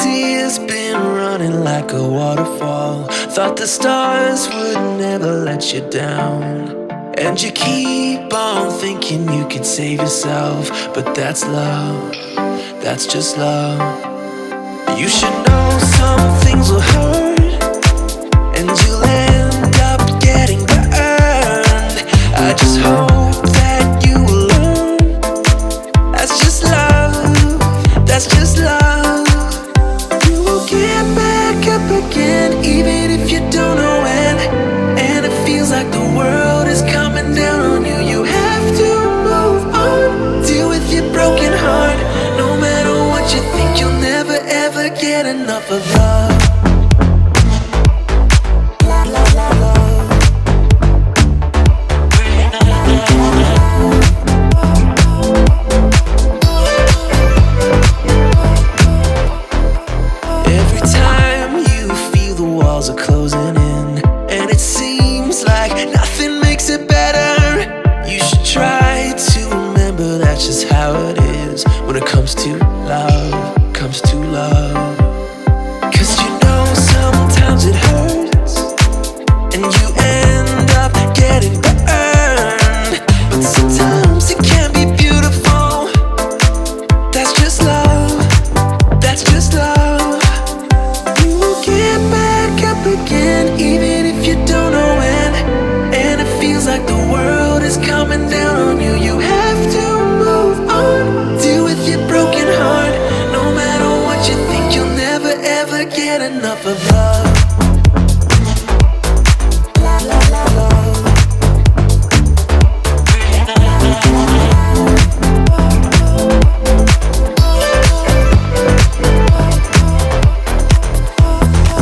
tears been running like a waterfall. Thought the stars would never let you down, and you keep on thinking you could save yourself. But that's love, that's just love. You should know some things will hurt, and you'll end up getting burned. I just hope that you will learn. That's just love, that's just love. You will get back up again, even if you don't know when. And it feels like the world is coming down on you. You have to move on, deal with your broken heart. No matter what you think, you'll never ever get enough of love. Every time you feel the walls are closing in, and it seems like nothing makes it better, you should try to remember that's just how it is when it comes to love, comes to love. 'Cause you know sometimes it hurts, and you end up getting burned. But sometimes it can be beautiful. That's just love, that's just love. You will get back up again, even if you don't know when. And it feels like the world is coming down on you. You have to move on, deal with your broken heart. No matter what you think, you'll never ever get enough of love.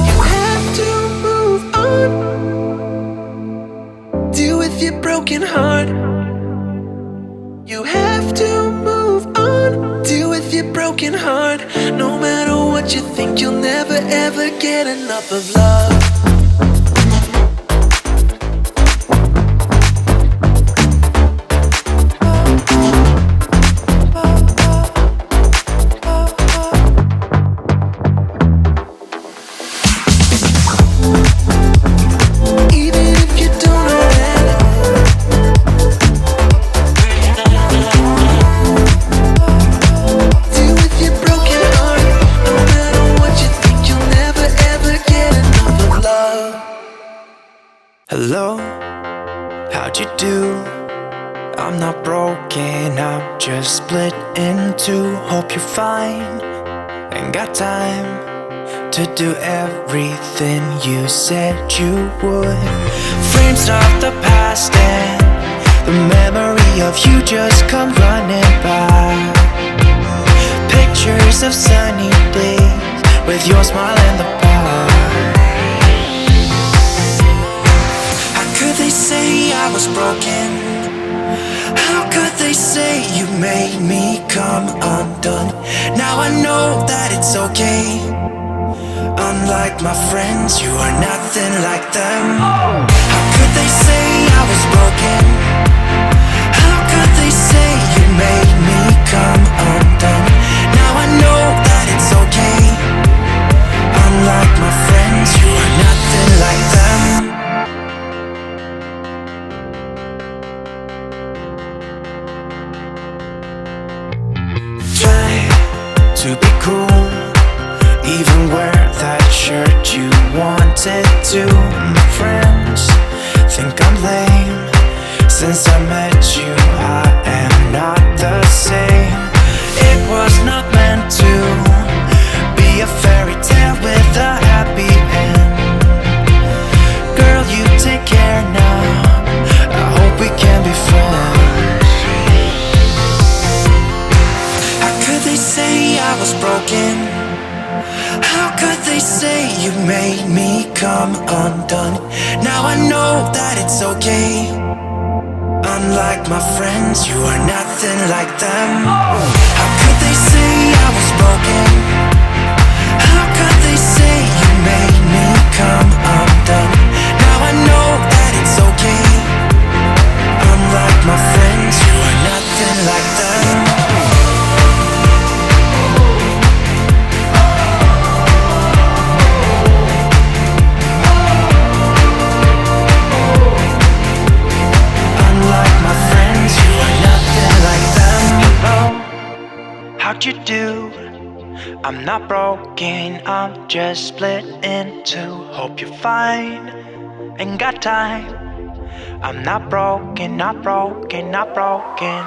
You have to move on, deal with your broken heart. You have to move on, deal with your broken heart. No matter what you think, you'll never ever get enough of love. Even if you don't know when. Deal with your broken heart. No matter what you think, you'll never ever get enough of love. Hello, how'd you do? I'm not broken, I'm just split in two. Hope you're fine, ain't got time to do everything you said you would. Frames of the past and the memory of you just come running by. Pictures of sunny days with your smile in the bar. How could they say I was broken? How could they say you made me come undone? Now I know that it's okay. Unlike my friends, you are nothing like them. How could they say I was broken? How could they say you made me come undone? Now I know that it's okay. Unlike my friends, you are nothing like them. Try to be cool, even wear that shirt you wanted to. My friends think I'm lame. Since I met you, I am not the same. It was not meant to be a fairy tale with a happy end. Girl, you take care now. I hope we can be friends. How could they say I was broken? How could they say you made me come undone? Now I know that it's okay. Unlike my friends, you are nothing like them. How could they say I was broken? How could they say you made me come undone? Now I know that it's okay. Unlike my friends, you are nothing like them. I'm not broken, I'm just split in two. Hope you're fine, ain't got time. I'm not broken, not broken, not broken.